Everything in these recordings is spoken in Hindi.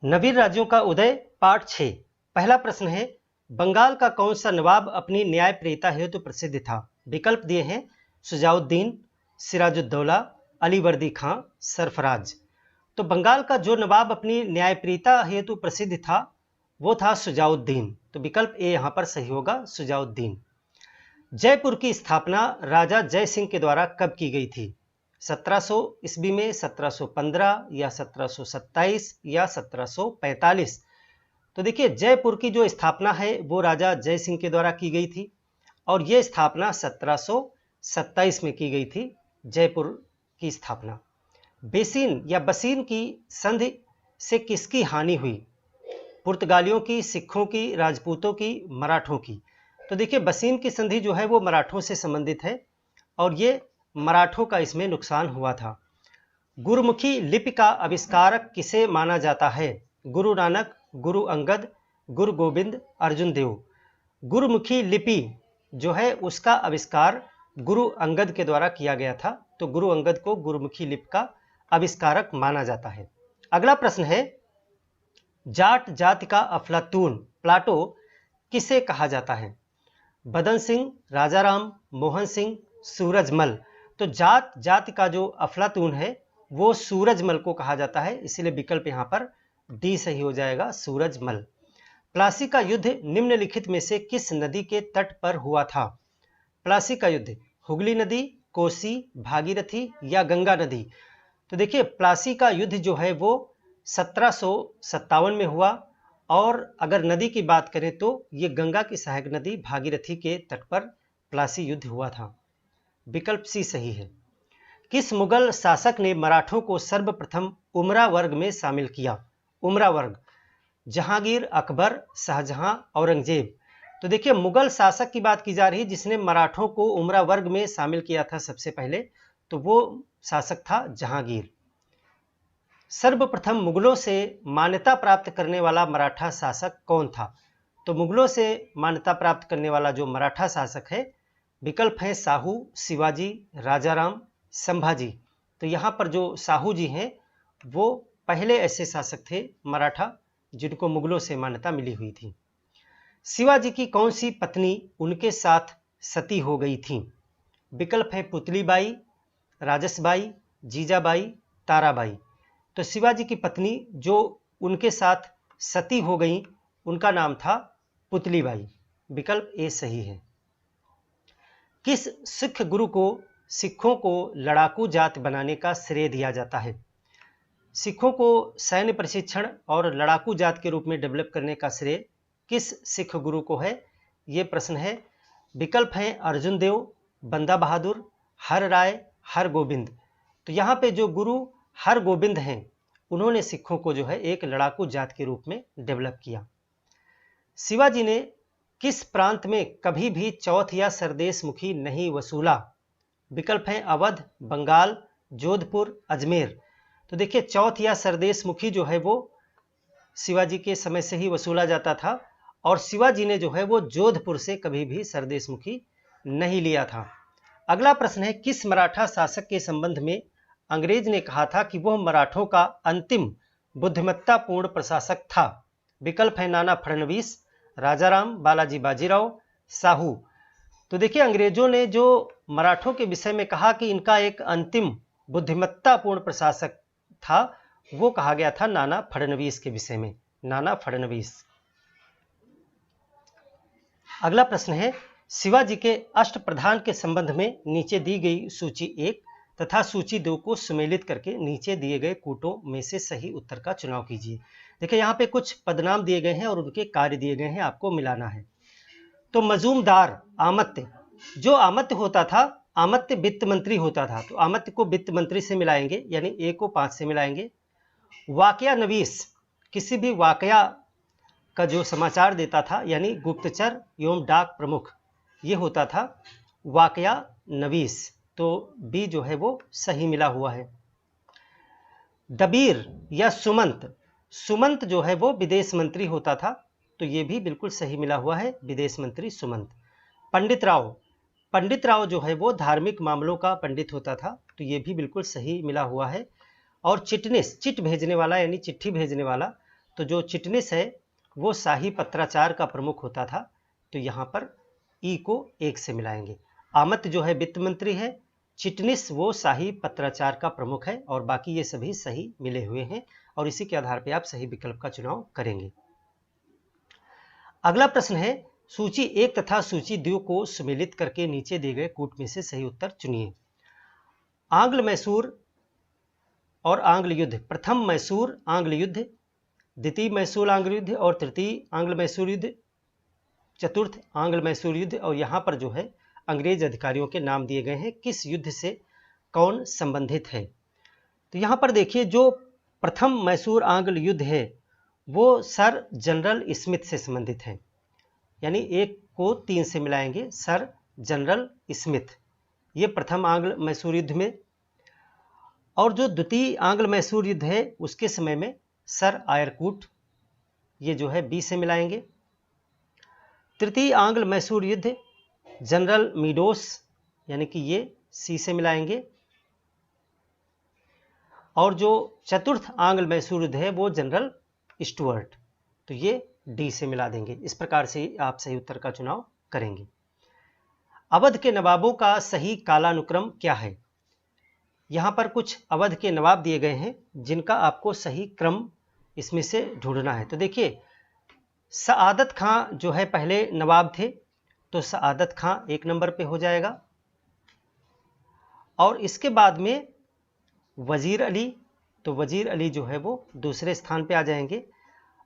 नवीन राज्यों का उदय पाठ 6। पहला प्रश्न है, बंगाल का कौन सा नवाब अपनी न्यायप्रियता हेतु प्रसिद्ध था? विकल्प दिए हैं शुजाउद्दीन, सिराजुद्दौला, अलीवर्दी खां, सरफराज। तो बंगाल का जो नवाब अपनी न्यायप्रियता हेतु प्रसिद्ध था वो था शुजाउद्दीन। तो विकल्प ए यहाँ पर सही होगा, शुजाउद्दीन। जयपुर की स्थापना राजा जय सिंह के द्वारा कब की गई थी? 1700 ईस्वी में, 1715 या 1727 या 1745? तो देखिए, जयपुर की जो स्थापना है वो राजा जय सिंह के द्वारा की गई थी और ये स्थापना 1727 में की गई थी। जयपुर की स्थापना। बेसिन या बसीन की संधि से किसकी हानि हुई? पुर्तगालियों की, सिखों की, राजपूतों की, मराठों की? तो देखिए, बसीन की संधि जो है वो मराठों से संबंधित है और ये मराठों का इसमें नुकसान हुआ था। गुरुमुखी लिपि का आविष्कारक किसे माना जाता है? गुरु नानक, गुरु अंगद, गुरु गोविंद, अर्जुन देव? गुरुमुखी लिपि जो है उसका आविष्कार गुरु अंगद के द्वारा किया गया था। तो गुरु अंगद को गुरुमुखी लिपि का आविष्कारक माना जाता है। अगला प्रश्न है, जाट जाति का अफलातून प्लाटो किसे कहा जाता है? बदन सिंह, राजाराम, मोहन सिंह, सूरजमल? तो जाट जाति का जो अफलातून है वो सूरजमल को कहा जाता है, इसलिए विकल्प यहाँ पर डी सही हो जाएगा, सूरजमल। प्लासी का युद्ध निम्नलिखित में से किस नदी के तट पर हुआ था? प्लासी का युद्ध हुगली नदी, कोसी, भागीरथी या गंगा नदी? तो देखिए, प्लासी का युद्ध जो है वो 1757 में हुआ और अगर नदी की बात करें तो ये गंगा की सहायक नदी भागीरथी के तट पर प्लासी युद्ध हुआ था। विकल्प सी सही है। किस मुगल शासक ने मराठों को सर्वप्रथम उमरा वर्ग में शामिल किया? उमरा वर्ग जहांगीर, अकबर, शाहजहां, औरंगजेब? तो देखिए, मुगल शासक की बात की जा रही है जिसने मराठों को उमरा वर्ग में शामिल किया था सबसे पहले, तो वो शासक था जहांगीर। सर्वप्रथम मुगलों से मान्यता प्राप्त करने वाला मराठा शासक कौन था? तो मुगलों से मान्यता प्राप्त करने वाला जो मराठा शासक है, विकल्प है साहू, शिवाजी, राजाराम, संभाजी? तो यहाँ पर जो साहू जी हैं वो पहले ऐसे शासक थे मराठा जिनको मुगलों से मान्यता मिली हुई थी। शिवाजी की कौन सी पत्नी उनके साथ सती हो गई थी? विकल्प है पुतलीबाई, राजसबाई, जीजाबाई, ताराबाई? तो शिवाजी की पत्नी जो उनके साथ सती हो गई उनका नाम था पुतलीबाई। विकल्प ए सही है। किस सिख गुरु को सिखों को लड़ाकू जात बनाने का श्रेय दिया जाता है? सिखों को सैन्य प्रशिक्षण और लड़ाकू जात के रूप में डेवलप करने का श्रेय किस सिख गुरु को है? ये प्रश्न है। विकल्प हैं अर्जुन देव, बंदा बहादुर, हर राय, हर गोबिंद? तो यहाँ पे जो गुरु हर गोबिंद हैं उन्होंने सिखों को जो है एक लड़ाकू जात के रूप में डेवलप किया। शिवाजी ने किस प्रांत में कभी भी चौथ या सरदेश मुखी नहीं वसूला? विकल्प हैं अवध, बंगाल, जोधपुर, अजमेर? तो देखिए, चौथ या सरदेश मुखी जो है वो शिवाजी के समय से ही वसूला जाता था और शिवाजी ने जो है वो जोधपुर से कभी भी सरदेश मुखी नहीं लिया था। अगला प्रश्न है, किस मराठा शासक के संबंध में अंग्रेज ने कहा था कि वह मराठों का अंतिम बुद्धिमत्तापूर्ण प्रशासक था? विकल्प है नाना फडणवीस, राजाराम, बालाजी बाजीराव, साहू? तो देखिए, अंग्रेजों ने जो मराठों के विषय में कहा कि इनका एक अंतिम बुद्धिमत्तापूर्ण प्रशासक था, वो कहा गया था नाना फडणवीस के विषय में, नाना फडणवीस। अगला प्रश्न है, शिवाजी के अष्टप्रधान के संबंध में नीचे दी गई सूची 1 तथा सूची 2 को सुमेलित करके नीचे दिए गए कूटों में से सही उत्तर का चुनाव कीजिए। देखिए, यहाँ पे कुछ पदनाम दिए गए हैं और उनके कार्य दिए गए हैं, आपको मिलाना है। तो मजूमदार आमत्य, जो आमत्य होता था, आमत्य वित्त मंत्री होता था, तो आमत्य को वित्त मंत्री से मिलाएंगे, यानी ए को 5 से मिलाएंगे। वाकया नवीस, किसी भी वाकया का जो समाचार देता था, यानी गुप्तचर एवं डाक प्रमुख, ये होता था वाकया नवीस। तो बी जो है वो सही मिला हुआ है। दबीर या सुमंत, सुमंत जो है वो विदेश मंत्री होता था, तो ये भी बिल्कुल सही मिला हुआ है, विदेश मंत्री सुमंत। पंडित राव, पंडित राव जो है वो धार्मिक मामलों का पंडित होता था, तो ये भी बिल्कुल सही मिला हुआ है। और चिटनेस, चिट भेजने वाला यानी चिट्ठी भेजने वाला, तो जो चिटनिस है वो शाही पत्राचार का प्रमुख होता था, तो यहाँ पर ई को 1 से मिलाएंगे। आमत जो है वित्त मंत्री है, चिटनिस वो शाही पत्राचार का प्रमुख है, और बाकी ये सभी सही मिले हुए हैं और इसी के आधार पर आप सही विकल्प का चुनाव करेंगे। अगला प्रश्न है, सूची 1 तथा सूची 2 को सम्मिलित करके नीचे दिए गए कूट में से सही उत्तर चुनिए। आंग्ल मैसूर और आंग्ल युद्ध, प्रथम मैसूर आंग्ल युद्ध, द्वितीय मैसूर आंग्ल युद्ध और तृतीय आंग्ल मैसूर युद्ध, चतुर्थ आंग्ल मैसूर युद्ध, और यहाँ पर जो है अंग्रेज अधिकारियों के नाम दिए गए हैं, किस युद्ध से कौन संबंधित है। तो यहाँ पर देखिए, जो प्रथम मैसूर आंग्ल युद्ध है वो सर जनरल स्मिथ से संबंधित है, यानी 1 को 3 से मिलाएंगे, सर जनरल स्मिथ, ये प्रथम आंग्ल मैसूर युद्ध में। और जो द्वितीय आंग्ल मैसूर युद्ध है उसके समय में सर आयरकूट, ये जो है बी से मिलाएंगे। तृतीय आंग्ल मैसूर युद्ध जनरल मीडोस, यानी कि ये सी से मिलाएंगे। और जो चतुर्थ आंग्ल मैसूर युद्ध है वो जनरल स्टुअर्ट, तो ये डी से मिला देंगे। इस प्रकार से आप सही उत्तर का चुनाव करेंगे। अवध के नवाबों का सही कालानुक्रम क्या है। यहाँ पर कुछ अवध के नवाब दिए गए हैं जिनका आपको सही क्रम इसमें से ढूंढना है। तो देखिए, सआदत खां जो है पहले नवाब थे, तो सआदत खां 1 नंबर पे हो जाएगा। और इसके बाद में वजीर अली, तो वजीर अली जो है वो दूसरे स्थान पे आ जाएंगे।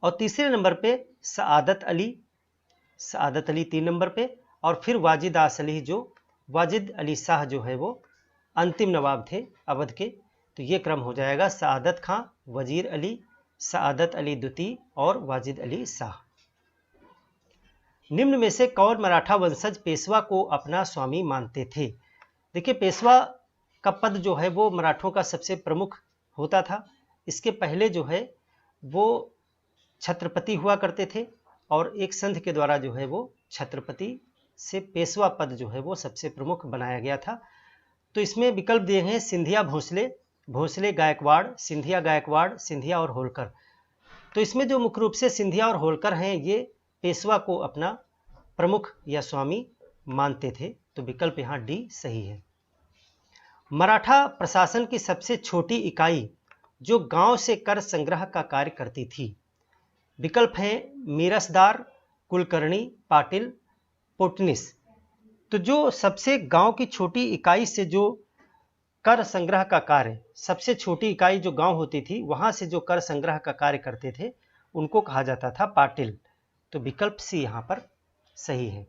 और तीसरे नंबर पे सआदत अली 3 नंबर पे, और फिर वाजिद अली, जो वाजिद अली शाह जो है वो अंतिम नवाब थे अवध के। तो ये क्रम हो जाएगा सआदत खां, वजीर अली, सआदत अली द्वितीय और वाजिद अली शाह। निम्न में से कौन मराठा वंशज पेशवा को अपना स्वामी मानते थे। देखिए, पेशवा का पद जो है वो मराठों का सबसे प्रमुख होता था। इसके पहले जो है वो छत्रपति हुआ करते थे, और एक संघ के द्वारा जो है वो छत्रपति से पेशवा पद जो है वो सबसे प्रमुख बनाया गया था। तो इसमें विकल्प दिए हैं सिंधिया भोसले, भोसले गायकवाड़, सिंधिया गायकवाड़, सिंधिया और होलकर। तो इसमें जो मुख्य रूप से सिंधिया और होलकर हैं ये पेशवा को अपना प्रमुख या स्वामी मानते थे, तो विकल्प यहाँ डी सही है। मराठा प्रशासन की सबसे छोटी इकाई जो गांव से कर संग्रह का कार्य करती थी। विकल्प हैं मिरसदार, कुलकर्णी, पाटिल, पोटनिस। तो जो सबसे गांव की छोटी इकाई से जो कर संग्रह का कार्य, सबसे छोटी इकाई जो गांव होती थी वहां से जो कर संग्रह का कार्य करते थे उनको कहा जाता था पाटिल। तो विकल्प सी यहां पर सही है।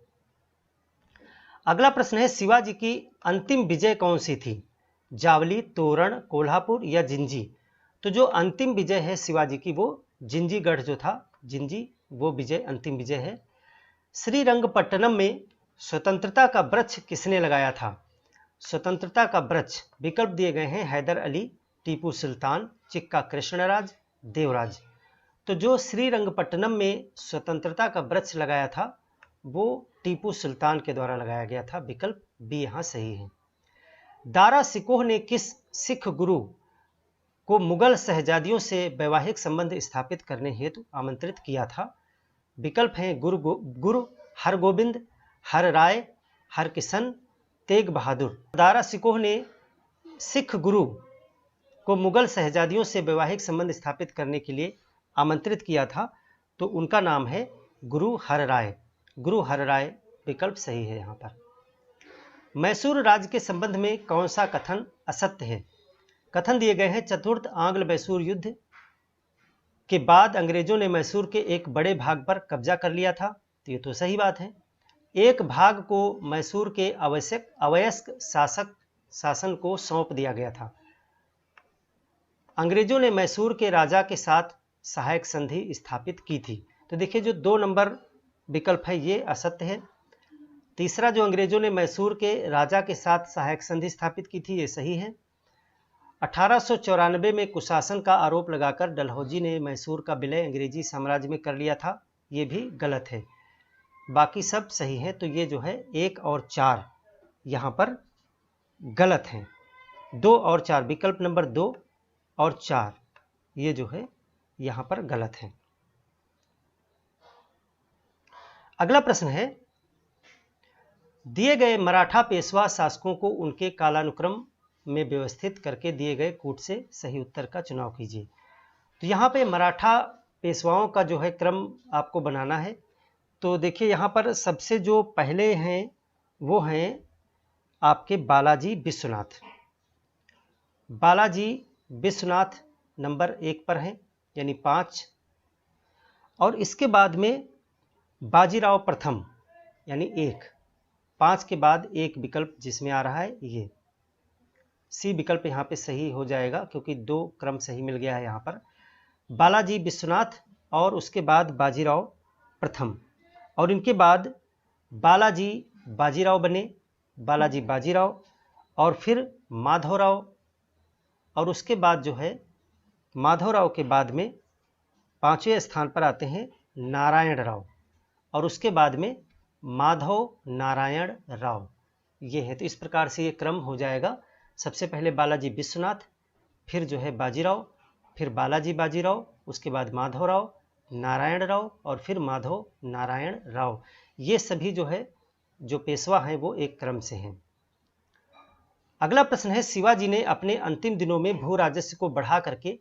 अगला प्रश्न है, शिवाजी की अंतिम विजय कौन सी थी। जावली, तोरण, कोल्हापुर या जिंजी। तो जो अंतिम विजय है शिवाजी की वो जिंजीगढ़ जो था, जिंजी, वो विजय अंतिम विजय है। श्रीरंगपट्टनम में स्वतंत्रता का वृक्ष किसने लगाया था। स्वतंत्रता का वृक्ष विकल्प दिए गए हैं हैदर अली, टीपू सुल्तान, चिक्का कृष्णराज, देवराज। तो जो श्रीरंगपट्टनम में स्वतंत्रता का वृक्ष लगाया था वो टीपू सुल्तान के द्वारा लगाया गया था। विकल्प बी यहाँ सही है। दारा सिकोह ने किस सिख गुरु को मुगल शहजादियों से वैवाहिक संबंध स्थापित करने हेतु आमंत्रित किया था। विकल्प हैं गुरु हरगोबिंद, हर राय, हरकिशन, तेग बहादुर। दारा सिकोह ने सिख गुरु को मुगल शहजादियों से वैवाहिक संबंध स्थापित करने के लिए आमंत्रित किया था, तो उनका नाम है गुरु हर राय। गुरु हर राय विकल्प सही है यहाँ पर। मैसूर राज्य के संबंध में कौन सा कथन असत्य है। कथन दिए गए हैं चतुर्थ आंग्ल मैसूर युद्ध के बाद अंग्रेजों ने मैसूर के एक बड़े भाग पर कब्जा कर लिया था, तो ये तो सही बात है। एक भाग को मैसूर के अवयस्क शासन को सौंप दिया गया था। अंग्रेजों ने मैसूर के राजा के साथ सहायक संधि स्थापित की थी। तो देखिए, जो 2 नंबर विकल्प है ये असत्य है। तीसरा, जो अंग्रेजों ने मैसूर के राजा के साथ सहायक संधि स्थापित की थी, ये सही है। 1894 में कुशासन का आरोप लगाकर डलहौजी ने मैसूर का विलय अंग्रेजी साम्राज्य में कर लिया था, ये भी गलत है। बाकी सब सही है। तो ये जो है 1 और 4 यहाँ पर गलत हैं। 2 और 4 विकल्प नंबर 2 और 4 ये जो है यहाँ पर गलत है। अगला प्रश्न है, दिए गए मराठा पेशवा शासकों को उनके कालानुक्रम में व्यवस्थित करके दिए गए कूट से सही उत्तर का चुनाव कीजिए। तो यहाँ पे मराठा पेशवाओं का जो है क्रम आपको बनाना है। तो देखिए यहाँ पर सबसे जो पहले हैं वो हैं आपके बालाजी विश्वनाथ। बालाजी विश्वनाथ नंबर 1 पर हैं, यानी 5। और इसके बाद में बाजीराव प्रथम यानी 1। 5 के बाद एक विकल्प जिसमें आ रहा है ये सी विकल्प यहाँ पे सही हो जाएगा, क्योंकि 2 क्रम सही मिल गया है यहाँ पर। बालाजी विश्वनाथ और उसके बाद बाजीराव प्रथम, और इनके बाद बालाजी बाजीराव बने, बालाजी बाजीराव, और फिर माधवराव, और उसके बाद जो है माधवराव के बाद में 5वें स्थान पर आते हैं नारायण राव, और उसके बाद में माधव नारायण राव, ये है। तो इस प्रकार से ये क्रम हो जाएगा। सबसे पहले बालाजी विश्वनाथ, फिर जो है बाजीराव, फिर बालाजी बाजीराव, उसके बाद माधवराव, नारायण राव, और फिर माधव नारायण राव। ये सभी जो है जो पेशवा हैं वो एक क्रम से हैं। अगला प्रश्न है, शिवाजी ने अपने अंतिम दिनों में भू राजस्व को बढ़ा करके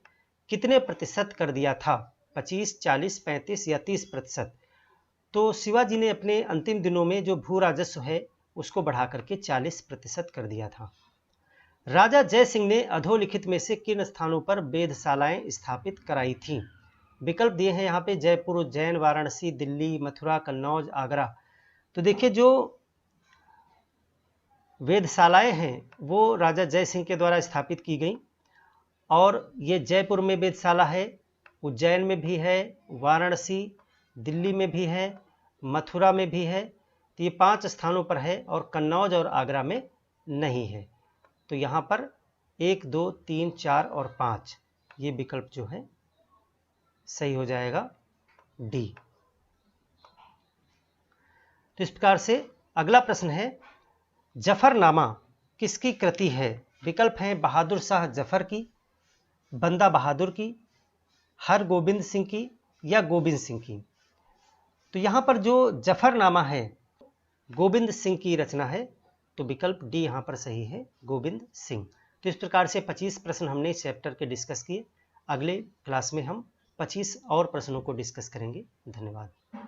कितने प्रतिशत कर दिया था? 25, 40, 35 या 30%? तो शिवाजी ने अपने अंतिम दिनों में जो भू राजस्व है उसको बढ़ा करके 40% कर दिया था। राजा जय सिंह ने अधोलिखित में से किन स्थानों पर वेधशालाएं स्थापित कराई थीं? विकल्प दिए हैं यहाँ पे जयपुर, उज्जैन, वाराणसी, दिल्ली, मथुरा, कन्नौज, आगरा। तो देखिए जो वेधशालाएं हैं वो राजा जय सिंह के द्वारा स्थापित की गई, और ये जयपुर में वेधशाला है, उज्जैन में भी है, वाराणसी, दिल्ली में भी है, मथुरा में भी है। तो ये 5 स्थानों पर है, और कन्नौज और आगरा में नहीं है। तो यहाँ पर 1, 2, 3, 4 और 5 ये विकल्प जो है सही हो जाएगा डी। तो इस प्रकार से अगला प्रश्न है, जफरनामा किसकी कृति है? विकल्प हैं बहादुर शाह जफर की, बंदा बहादुर की, हरगोबिंद सिंह की, या गोविंद सिंह की। तो यहाँ पर जो जफरनामा है गोविंद सिंह की रचना है, तो विकल्प डी यहाँ पर सही है, गोविंद सिंह। तो इस प्रकार से 25 प्रश्न हमने इस चैप्टर के डिस्कस किए। अगले क्लास में हम 25 और प्रश्नों को डिस्कस करेंगे। धन्यवाद।